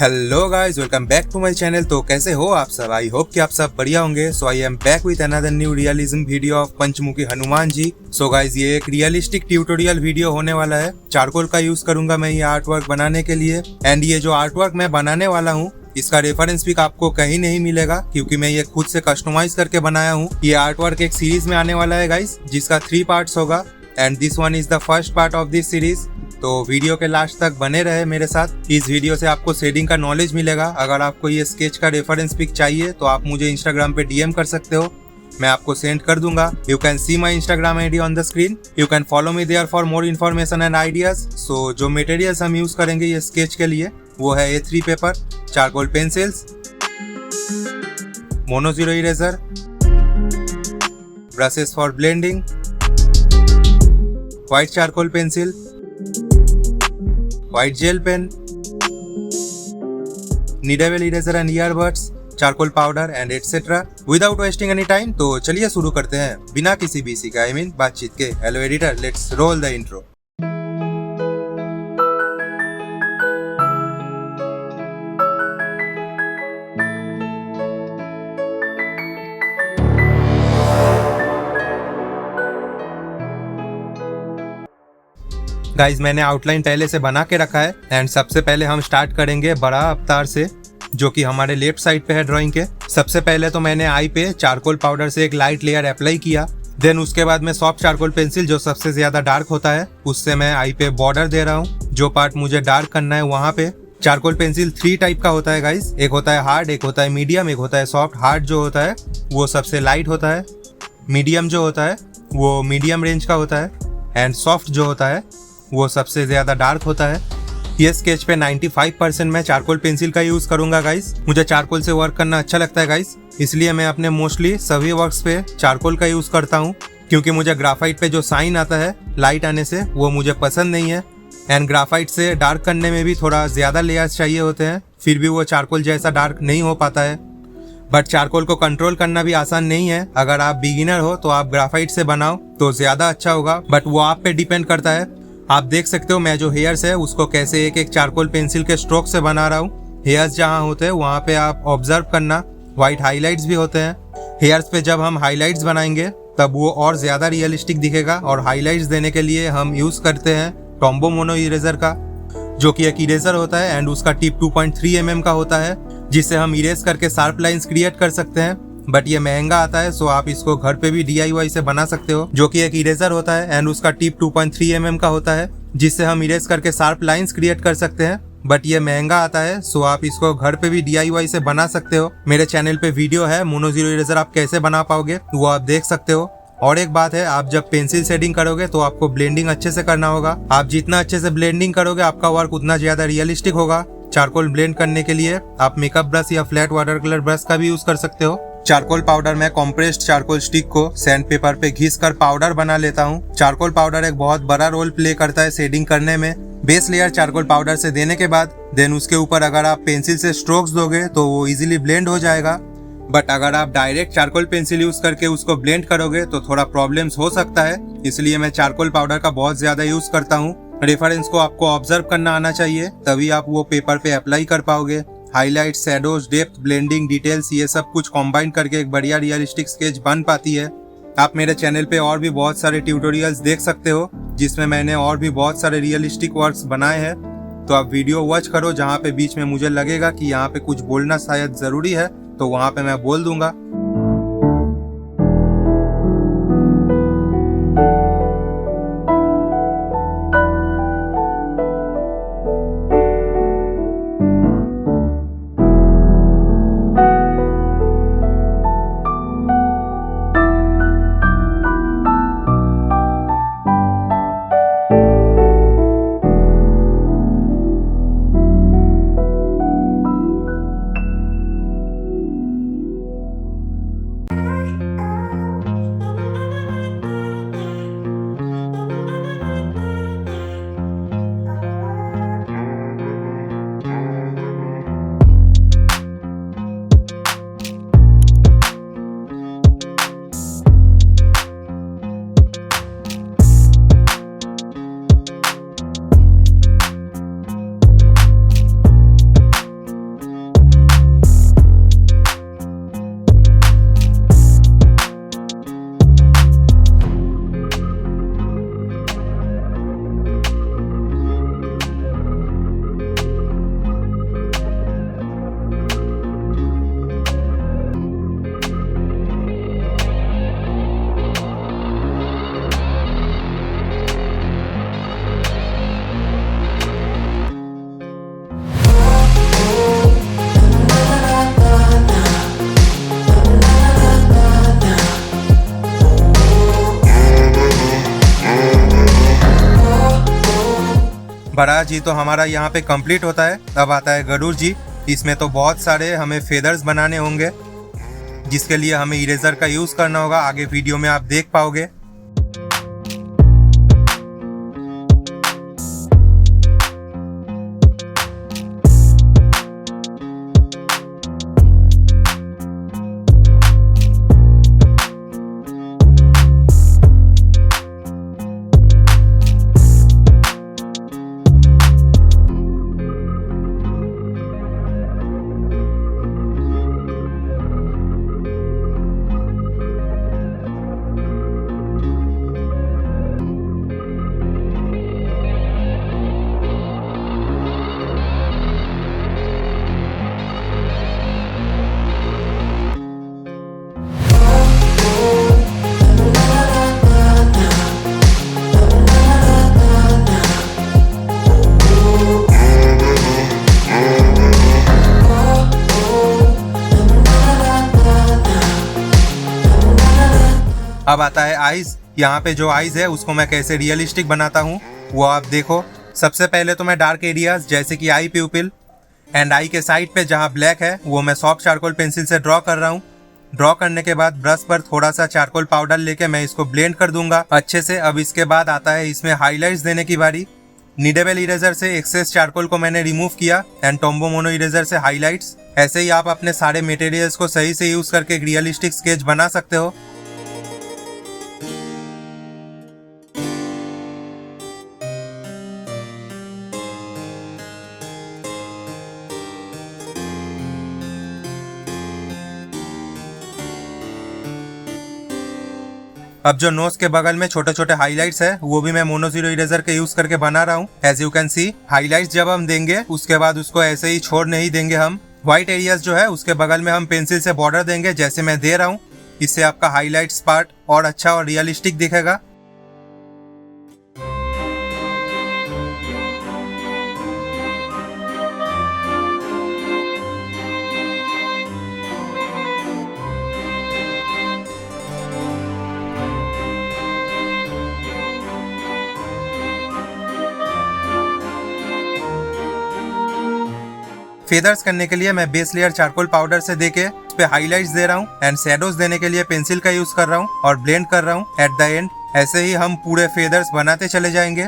Hello guys, welcome back to my channel. तो कैसे हो आप सब? आई होप कि आप सब बढ़िया होंगे। So I am back with another new realism video of Panchmukhi Hanuman ji. So guys, ये एक रियलिस्टिक ट्यूटोरियल वीडियो होने वाला है। चारकोल का यूज करूंगा मैं ये आर्ट वर्क बनाने के लिए। एंड ये जो आर्ट वर्क मैं बनाने वाला हूँ, इसका रेफरेंस पिक आपको कहीं नहीं मिलेगा, क्योंकि मैं ये खुद से कस्टमाइज करके बनाया हूँ। ये आर्ट वर्क एक सीरीज में आने वाला है गाइस, जिसका 3 पार्ट्स होगा and this one is the first part of this series. तो वीडियो के लास्ट तक बने रहे मेरे साथ। इस वीडियो से आपको शेडिंग का नॉलेज मिलेगा। अगर आपको ये स्केच का रेफरेंस पिक चाहिए तो आप मुझे इंस्टाग्राम पे डीएम कर सकते हो, मैं आपको सेंड कर दूंगा। You can see my Instagram ID on the screen. You can follow me there for more information and ideas. So जो मटेरियल्स हम यूज करेंगे ये स्केच के लिए, वो है A3 paper, charcoal pencils, mono zero eraser, brushes for blending, white charcoal pencil, white gel pen, kneadable eraser and earbuds, charcoal powder and etcetera. Without wasting any time, तो चलिए शुरू करते हैं बिना किसी बीसी का बातचीत के। Hello editor, let's roll the intro. Guys, मैंने आउटलाइन पहले से बना के रखा है एंड सबसे पहले हम स्टार्ट करेंगे बड़ा अवतार से, जो कि हमारे लेफ्ट साइड पे है ड्राइंग के। सबसे पहले तो मैंने आई पे चारकोल पाउडर से एक लाइट लेयर अप्लाई किया। देन उसके बाद में सॉफ्ट चारकोल पेंसिल, जो सबसे ज्यादा डार्क होता है, उससे मैं आई पे बॉर्डर दे रहा हूँ। जो पार्ट मुझे डार्क करना है वहाँ पे। चारकोल पेंसिल 3 टाइप का होता है गाइज। एक होता है हार्ड, एक होता है मीडियम, एक होता है सॉफ्ट। हार्ड जो होता है वो सबसे लाइट होता है, मीडियम जो होता है वो मीडियम रेंज का होता है, एंड सॉफ्ट जो होता है वो सबसे ज्यादा डार्क होता है। ये स्केच पे 95% मैं चारकोल पेंसिल का यूज करूंगा गाइस। मुझे चारकोल से वर्क करना अच्छा लगता है गाइस, इसलिए मैं अपने मोस्टली सभी वर्क्स पे चारकोल का यूज करता हूँ, क्योंकि मुझे ग्राफाइट पे जो साइन आता है लाइट आने से, वो मुझे पसंद नहीं है। एंड ग्राफाइट से डार्क करने में भी थोड़ा ज्यादा लेयर्स चाहिए होते हैं, फिर भी वो चारकोल जैसा डार्क नहीं हो पाता है। बट चारकोल को कंट्रोल करना भी आसान नहीं है। अगर आप बिगिनर हो तो आप ग्राफाइट से बनाओ तो ज्यादा अच्छा होगा, बट वो आप पे डिपेंड करता है। आप देख सकते हो मैं जो हेयर्स है उसको कैसे एक एक चारकोल पेंसिल के स्ट्रोक से बना रहा हूँ। हेयर्स जहाँ होते हैं वहाँ पे आप ऑब्जर्व करना, व्हाइट हाइलाइट्स भी होते हैं। हेयर्स पे जब हम हाइलाइट्स बनाएंगे तब वो और ज्यादा रियलिस्टिक दिखेगा। और हाइलाइट्स देने के लिए हम यूज करते हैं टॉम्बो मोनो इरेजर का, जो कि एक इरेजर होता है एंड उसका टिप 2.3 mm का होता है, जिससे हम इरेज करके शार्प लाइंस क्रिएट कर सकते हैं। बट ये महंगा आता है, सो आप इसको घर पे भी DIY से बना सकते हो। जो कि एक इरेजर होता है एंड उसका टिप 2.3 mm का होता है, जिससे हम इरेज करके शार्प लाइंस क्रिएट कर सकते हैं। बट ये महंगा आता है, सो आप इसको घर पे भी DIY से बना सकते हो। मेरे चैनल पे वीडियो है मोनो जीरो इरेजर आप कैसे बना पाओगे, वो आप देख सकते हो। और एक बात है, आप जब पेंसिल शेडिंग करोगे तो आपको ब्लेंडिंग अच्छे से करना होगा। आप जितना अच्छे से ब्लेंडिंग करोगे आपका वर्क उतना ज्यादा रियलिस्टिक होगा। चारकोल ब्लेंड करने के लिए आप मेकअप ब्रश या फ्लैट वाटर कलर ब्रश का भी यूज कर सकते हो। चारकोल पाउडर में कॉम्प्रेस्ड चारकोल स्टिक को सैंड पेपर पे घिस कर पाउडर बना लेता हूँ। चारकोल पाउडर एक बहुत बड़ा रोल प्ले करता है शेडिंग करने में। बेस लेयर चारकोल पाउडर से देने के बाद देन उसके ऊपर अगर आप पेंसिल से स्ट्रोक्स दोगे तो वो इजीली ब्लेंड हो जाएगा। बट अगर आप डायरेक्ट चारकोल पेंसिल यूज करके उसको ब्लेंड करोगे तो थोड़ा प्रॉब्लम्स हो सकता है, इसलिए मैं चारकोल पाउडर का बहुत ज्यादा यूज करता हूँ। रेफरेंस को आपको ऑब्जर्व करना आना चाहिए, तभी आप वो पेपर पे अप्लाई कर पाओगे। Highlight, shadows, depth, blending, details, ये सब कुछ कंबाइन करके एक बढ़िया रियलिस्टिक स्केच बन पाती है। आप मेरे चैनल पे और भी बहुत सारे ट्यूटोरियल्स देख सकते हो, जिसमें मैंने और भी बहुत सारे रियलिस्टिक वर्क्स बनाए हैं। तो आप वीडियो वॉच करो, जहाँ पे बीच में मुझे लगेगा कि यहाँ पे कुछ बोलना शायद जरूरी है तो वहाँ पे मैं बोल दूंगा। बड़ा जी तो हमारा यहाँ पे कंप्लीट होता है। अब आता है गरुड़ जी। इसमें तो बहुत सारे हमें फेदर्स बनाने होंगे, जिसके लिए हमें इरेजर का यूज करना होगा। आगे वीडियो में आप देख पाओगे। अब आता है आईज। यहाँ पे जो आईज है उसको मैं कैसे रियलिस्टिक बनाता हूँ वो आप देखो। सबसे पहले तो मैं डार्क एरियाज जैसे कि आई प्यूपिल एंड आई के साइड पे जहाँ ब्लैक है वो मैं सॉफ्ट चारकोल पेंसिल से ड्रॉ कर रहा हूँ। ड्रॉ करने के बाद ब्रश पर थोड़ा सा चारकोल पाउडर लेके मैं इसको ब्लेंड कर दूंगा अच्छे से। अब इसके बाद आता है इसमें हाईलाइट्स देने की बारी। नीडेबल इरेजर से एक्सेस चारकोल को मैंने रिमूव किया एंड टोम्बो मोनो इरेजर से हाईलाइट्स। ऐसे ही आप अपने सारे मटेरियल्स को सही से यूज करके एक रियलिस्टिक स्केच बना सकते हो। अब जो नोज के बगल में छोटे छोटे हाइलाइट्स है वो भी मैं मोनो जीरो इरेजर के यूज करके बना रहा हूँ। As you can see highlights जब हम देंगे उसके बाद उसको ऐसे ही छोड़ नहीं देंगे हम। व्हाइट एरियाज जो है उसके बगल में हम पेंसिल से बॉर्डर देंगे जैसे मैं दे रहा हूँ। इससे आपका हाइलाइट्स पार्ट और अच्छा और रियलिस्टिक दिखेगा। फेदर्स करने के लिए मैं बेस लेयर चारकोल पाउडर से देके उस पे हाइलाइट्स दे रहा हूँ एंड शैडोज देने के लिए पेंसिल का यूज कर रहा हूँ और ब्लेंड कर रहा हूँ एट द एंड। ऐसे ही हम पूरे फेदर्स बनाते चले जाएंगे।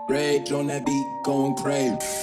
Rage on that beat, going crazy.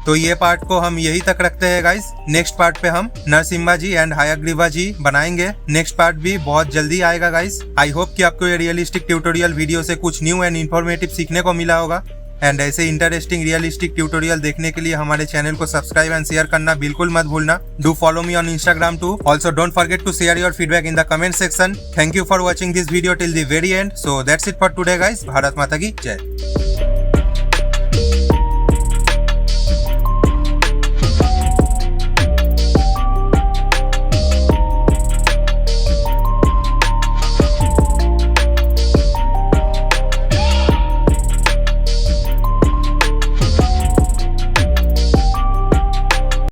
तो ये पार्ट को हम यही तक रखते हैं गाइस। नेक्स्ट पार्ट पे हम नरसिम्हा जी एंड हयग्रीवा जी बनाएंगे। नेक्स्ट पार्ट भी बहुत जल्दी आएगा गाइस। आई होप कि आपको ये रियलिस्टिक ट्यूटोरियल वीडियो से कुछ न्यू एंड इन्फॉर्मेटिव सीखने को मिला होगा। एंड ऐसे इंटरेस्टिंग रियलिस्टिक ट्यूटोरियल देखने के लिए हमारे चैनल को सब्सक्राइब एंड शेयर करना बिल्कुल मत भूलना। Do follow me on Instagram too. Also don't forget to share your feedback in the comment section. Thank you for watching this video till the very end. So that's it for today guys. Bharat माता की जय।